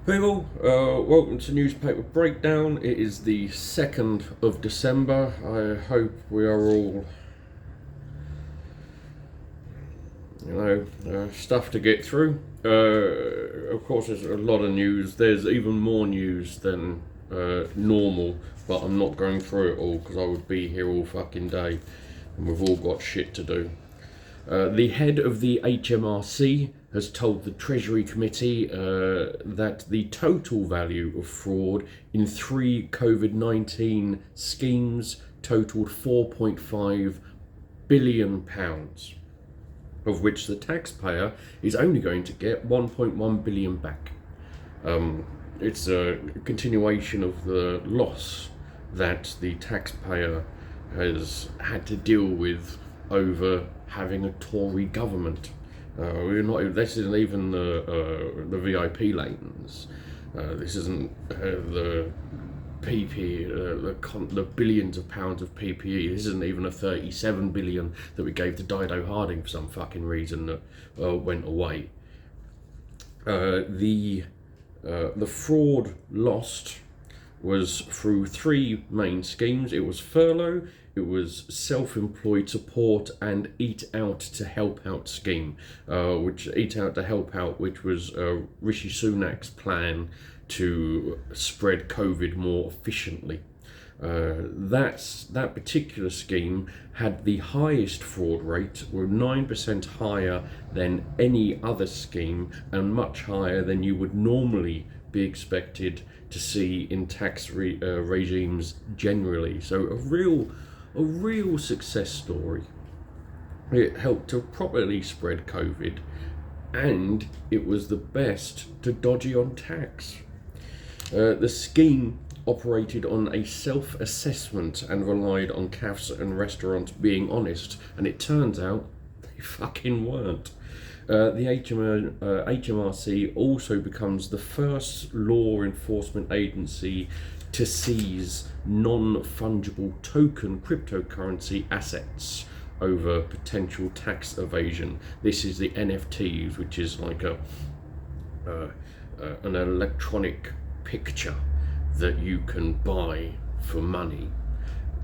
People, welcome to Newspaper Breakdown. It is the 2nd of December. I hope we are all, stuff to get through. Of course, there's a lot of news. There's even more news than normal, but I'm not going through it all because I would be here all fucking day, and we've all got shit to do. The head of the HMRC has told the Treasury Committee that the total value of fraud in 3 COVID-19 schemes totaled £4.5 billion, of which the taxpayer is only going to get 1.1 billion back. It's a continuation of the loss that the taxpayer has had to deal with over having a Tory government. We're not. This isn't even the VIP lanes. This isn't the PPE, the billions of pounds of PPE. This isn't even a 37 billion that we gave to Dido Harding for some fucking reason that went away. The fraud lost was through 3 main schemes. It was furlough, it was self-employed support, and Eat Out to Help Out scheme, which was Rishi Sunak's plan to spread COVID more efficiently. That particular scheme had the highest fraud rate, were 9% higher than any other scheme and much higher than you would normally be expected to see in tax regimes generally. So a real success story. It helped to properly spread COVID, and it was the best to dodgy on tax. The scheme operated on a self-assessment and relied on cafes and restaurants being honest, and it turns out they fucking weren't. The HMRC also becomes the first law enforcement agency to seize non-fungible token cryptocurrency assets over potential tax evasion. This is the NFTs, which is like an electronic picture that you can buy for money,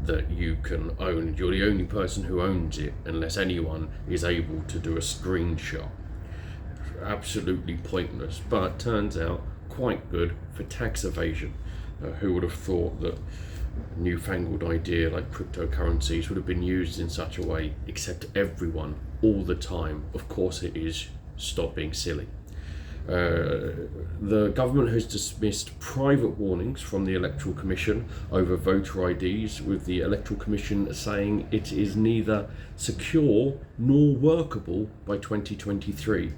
that you can own. You're the only person who owns it unless anyone is able to do a screenshot. Absolutely pointless, but turns out quite good for tax evasion. Who would have thought that a newfangled idea like cryptocurrencies would have been used in such a way, except everyone, all the time. Of course it is. Stop being silly. The government has dismissed private warnings from the Electoral Commission over voter IDs, with the Electoral Commission saying it is neither secure nor workable by 2023.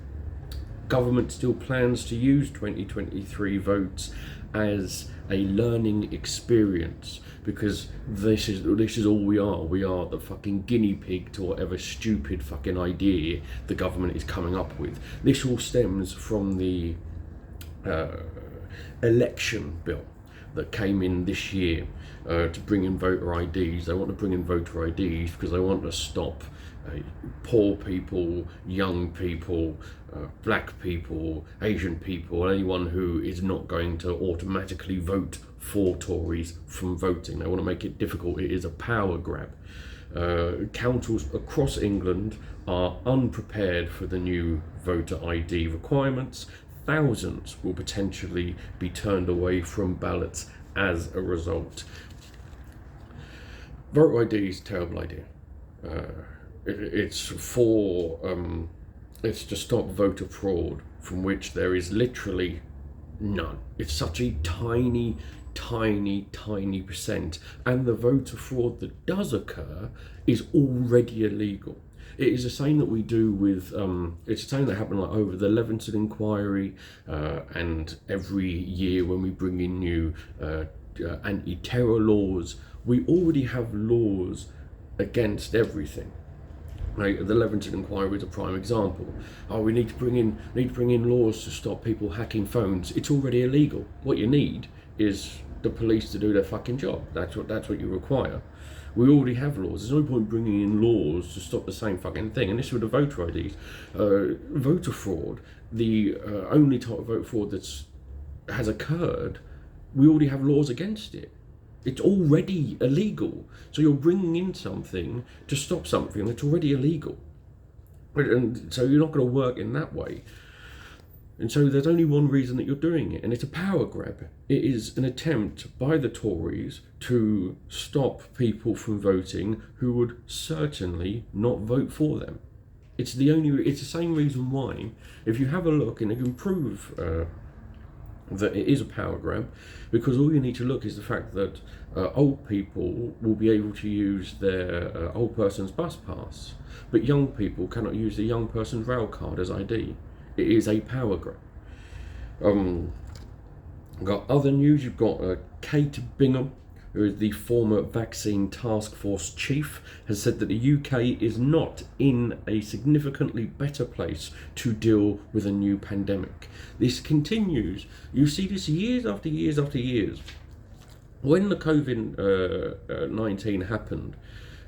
Government still plans to use 2023 votes as a learning experience, because this is all we are. We are the fucking guinea pig to whatever stupid fucking idea the government is coming up with. This all stems from the election bill that came in this year to bring in voter IDs. They want to bring in voter IDs because they want to stop poor people, young people, black people, Asian people, anyone who is not going to automatically vote for Tories from voting. They want to make it difficult. It is a power grab. Councils across England are unprepared for the new voter ID requirements. Thousands will potentially be turned away from ballots as a result. Voter ID is a terrible idea. It's to stop voter fraud, from which there is literally none. It's such a tiny percent, and the voter fraud that does occur is already illegal. It is the same that we do with, it's the same that happened like over the Levenson inquiry, and every year when we bring in new anti-terror laws. We already have laws against everything. Right, the Levenson inquiry is a prime example. We need to bring in laws to stop people hacking phones. It's already illegal. What you need is the police to do their fucking job. That's what you require. We already have laws. There's no point bringing in laws to stop the same fucking thing. And this with the voter IDs, voter fraud. The only type of voter fraud that's has occurred, we already have laws against it. It's already illegal. So you're bringing in something to stop something that's already illegal. And so you're not going to work in that way. And so there's only one reason that you're doing it, and it's a power grab. It is an attempt by the Tories to stop people from voting who would certainly not vote for them. It's the same reason why, if you have a look, and it can prove that it is a power grab, because all you need to look is the fact that old people will be able to use their old person's bus pass, but young people cannot use the young person's rail card as ID. It is a power grab. Got other news. You've got Kate Bingham, who is the former vaccine task force chief, has said that the UK is not in a significantly better place to deal with a new pandemic. This continues. You see this years after years after years. When the COVID-19 happened,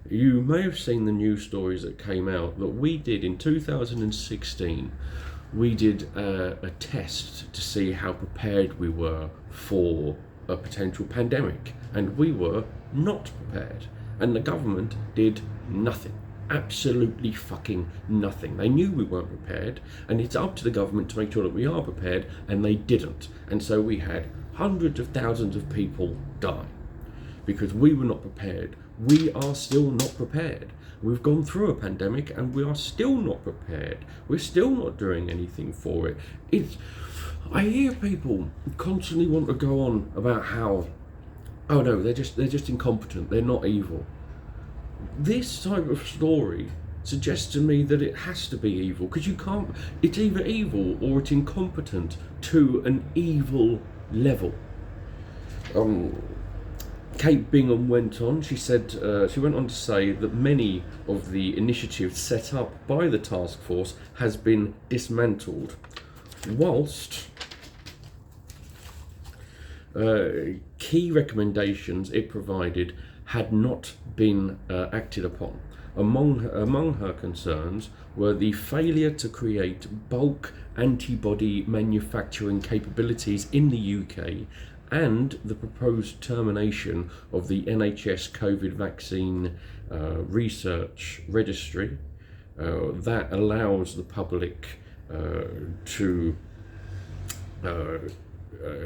you may have seen the news stories that came out that we did in 2016. We did a test to see how prepared we were for a potential pandemic, and we were not prepared, and the government did nothing, absolutely fucking nothing. They knew we weren't prepared, and it's up to the government to make sure that we are prepared, and they didn't. And so we had hundreds of thousands of people die because we were not prepared. We are still not prepared. We've gone through a pandemic and we are still not prepared. We're still not doing anything for it. I hear people constantly want to go on about how, oh no, they're just incompetent, they're not evil. This type of story suggests to me that it has to be evil, because you can't, it's either evil or it's incompetent to an evil level. Kate Bingham went on. She said she went on to say that many of the initiatives set up by the task force has been dismantled, whilst key recommendations it provided had not been acted upon. Among her concerns were the failure to create bulk antibody manufacturing capabilities in the UK, and the proposed termination of the NHS COVID vaccine research registry that allows the public to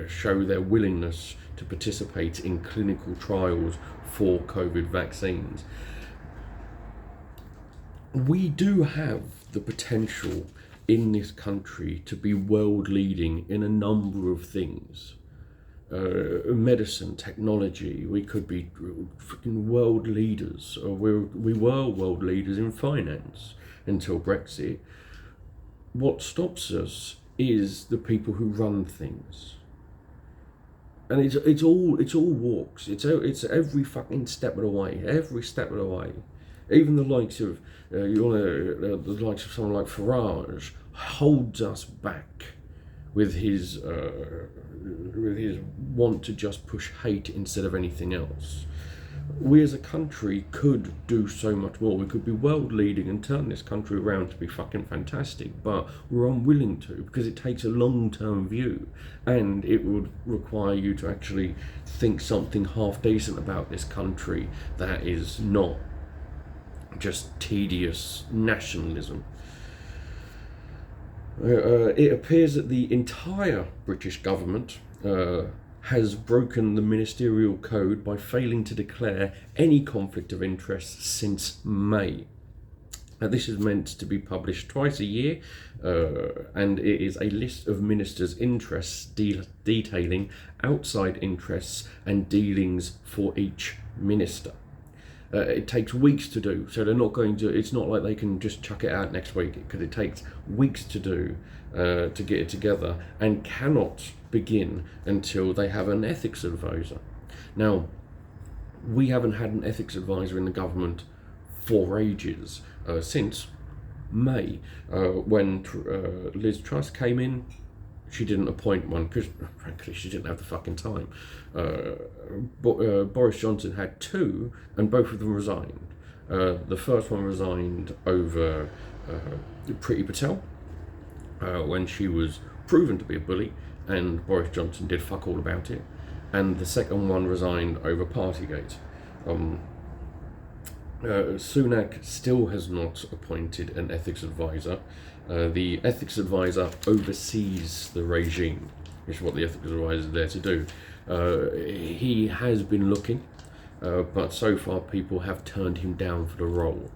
show their willingness to participate in clinical trials for COVID vaccines. We do have the potential in this country to be world leading in a number of things. Medicine, technology, we could be freaking world leaders. We were world leaders in finance until Brexit. What stops us is the people who run things. And it's all walks. It's every fucking step of the way. Every step of the way. Even the likes of the likes of someone like Farage holds us back with his want to just push hate instead of anything else. We as a country could do so much more. We could be world leading and turn this country around to be fucking fantastic, but we're unwilling to, because it takes a long-term view, and it would require you to actually think something half decent about this country that is not just tedious nationalism. It appears that the entire British government has broken the ministerial code by failing to declare any conflict of interest since May. This is meant to be published twice a year, and it is a list of ministers' interests detailing outside interests and dealings for each minister. It takes weeks to do, so they're not going to, it's not like they can just chuck it out next week, because it takes weeks to do, to get it together, and cannot begin until they have an ethics advisor. Now, we haven't had an ethics advisor in the government for ages, since May, when Liz Truss came in. She didn't appoint one because, frankly, she didn't have the fucking time. Boris Johnson had two, and both of them resigned. The first one resigned over Priti Patel when she was proven to be a bully, and Boris Johnson did fuck all about it. And the second one resigned over Partygate. Sunak still has not appointed an ethics advisor. The ethics advisor oversees the regime, which is what the ethics advisor is there to do. He has been looking, but so far people have turned him down for the role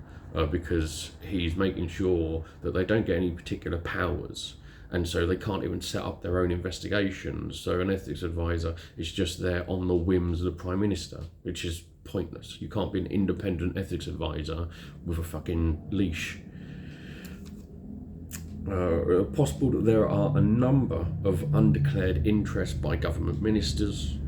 because he's making sure that they don't get any particular powers, and so they can't even set up their own investigations. So an ethics advisor is just there on the whims of the Prime Minister, which is pointless. You can't be an independent ethics advisor with a fucking leash. Possible that there are a number of undeclared interests by government ministers.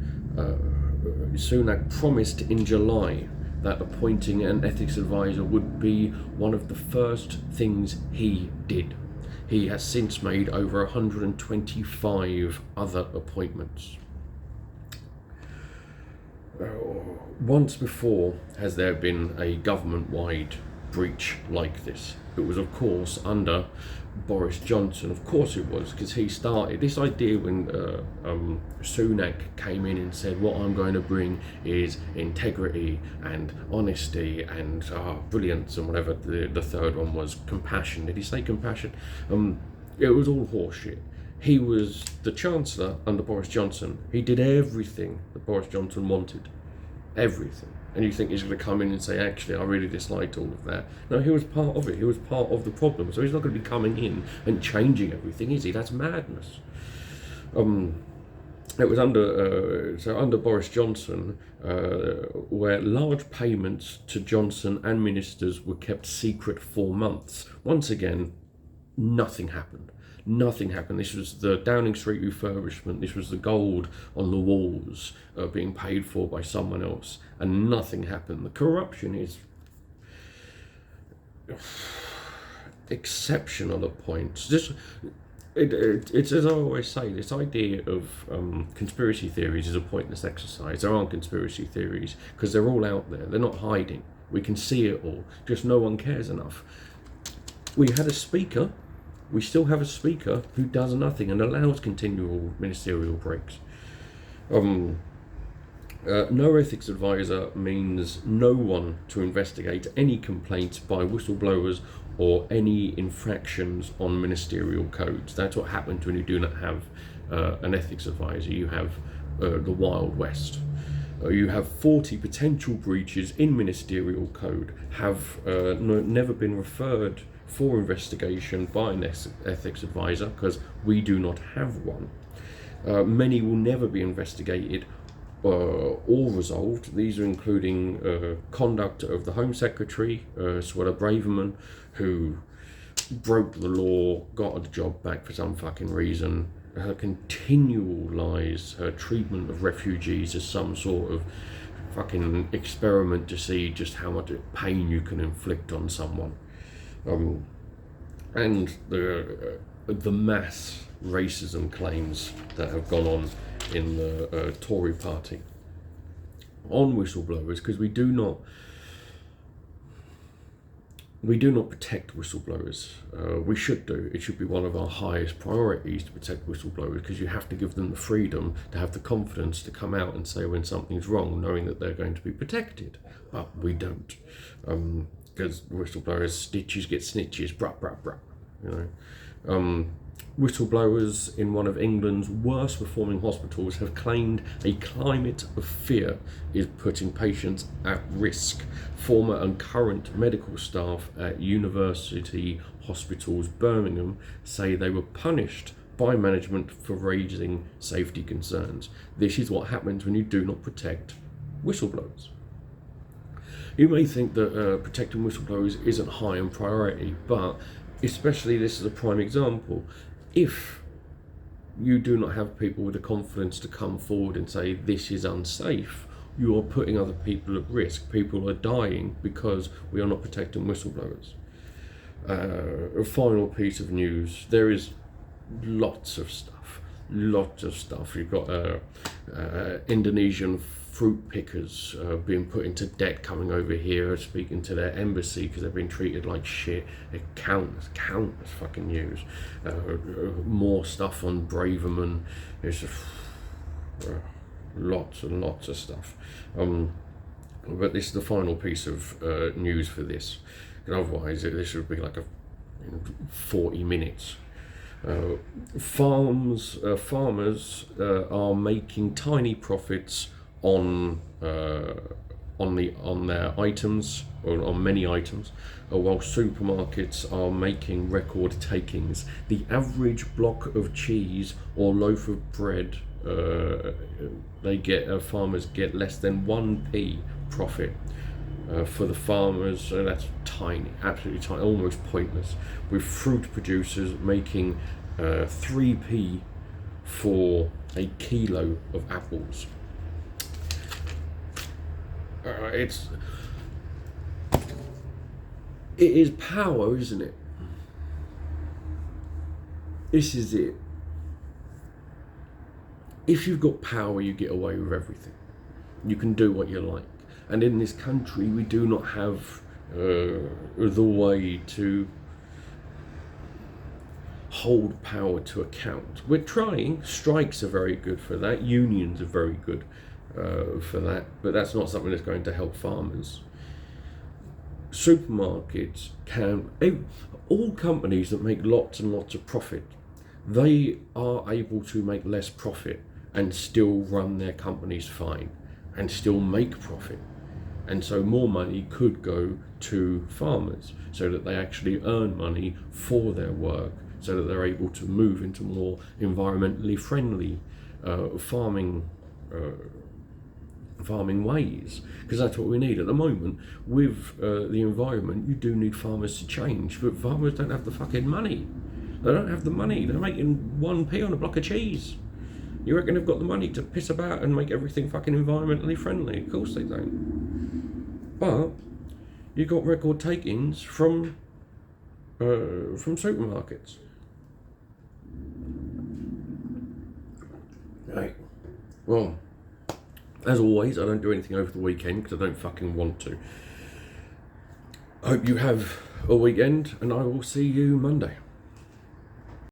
Sunak promised in July that appointing an ethics advisor would be one of the first things he did. He has since made over 125 other appointments. Once before has there been a government-wide breach like this. It was, of course, under Boris Johnson. Of course it was, because he started this idea when Sunak came in and said, what I'm going to bring is integrity and honesty and brilliance and whatever the third one was, compassion. Did he say compassion? It was all horseshit. He was the Chancellor under Boris Johnson. He did everything that Boris Johnson wanted. Everything. And you think he's going to come in and say, actually, I really disliked all of that. No, he was part of it. He was part of the problem. So he's not going to be coming in and changing everything, is he? That's madness. It was under Boris Johnson, where large payments to Johnson and ministers were kept secret for months. Once again, nothing happened. Nothing happened. This was the Downing Street refurbishment. This was the gold on the walls being paid for by someone else, and nothing happened. The corruption is exceptional at points. It's as I always say, this idea of conspiracy theories is a pointless exercise. There aren't conspiracy theories because they're all out there. They're not hiding. We can see it all. Just no one cares enough. We had a speaker. We still have a speaker who does nothing and allows continual ministerial breaks. No ethics advisor means no one to investigate any complaints by whistleblowers or any infractions on ministerial codes. That's what happens when you do not have an ethics advisor. You have the Wild West. You have 40 potential breaches in ministerial code have never been referred for investigation by an ethics advisor because we do not have one. Many will never be investigated or resolved. These are including conduct of the Home Secretary, Suella Braverman, who broke the law, got a job back for some fucking reason, her continual lies, her treatment of refugees as some sort of fucking experiment to see just how much pain you can inflict on someone. And the mass racism claims that have gone on in the Tory party on whistleblowers, because we do not protect whistleblowers. We should do. It should be one of our highest priorities to protect whistleblowers, because you have to give them the freedom to have the confidence to come out and say when something's wrong, knowing that they're going to be protected. But we don't. Because whistleblowers, stitches get snitches, brah, brah, brah, you know. Whistleblowers in one of England's worst performing hospitals have claimed a climate of fear is putting patients at risk. Former and current medical staff at University Hospitals Birmingham say they were punished by management for raising safety concerns. This is what happens when you do not protect whistleblowers. You may think that protecting whistleblowers isn't high in priority, but especially this is a prime example. If you do not have people with the confidence to come forward and say this is unsafe, you are putting other people at risk. People are dying because we are not protecting whistleblowers. A final piece of news, there is lots of stuff. You've got Indonesian fruit pickers being put into debt, coming over here, speaking to their embassy because they've been treated like shit. Countless fucking news. More stuff on Braverman. It's lots and lots of stuff. But this is the final piece of news for this, because otherwise this would be like 40 minutes. Farmers are making tiny profits on their items, or on many items, while supermarkets are making record takings. The average block of cheese or loaf of bread, farmers get less than 1p profit. For the farmers, so that's tiny, absolutely tiny, almost pointless. With fruit producers making 3p for a kilo of apples. It is power, isn't it? This is it. If you've got power, you get away with everything. You can do what you like. And in this country, we do not have the way to hold power to account. We're trying. Strikes are very good for that. Unions are very good for that. But that's not something that's going to help farmers. Supermarkets all companies that make lots and lots of profit, they are able to make less profit and still run their companies fine and still make profit. And so more money could go to farmers so that they actually earn money for their work, so that they're able to move into more environmentally friendly farming ways, because that's what we need at the moment. With the environment, you do need farmers to change, but farmers don't have the fucking money. They don't have the money. They're making 1p on a block of cheese. You reckon they've got the money to piss about and make everything fucking environmentally friendly? Of course they don't. But you got record takings from supermarkets. Right. Well, as always, I don't do anything over the weekend because I don't fucking want to. I hope you have a weekend, and I will see you Monday.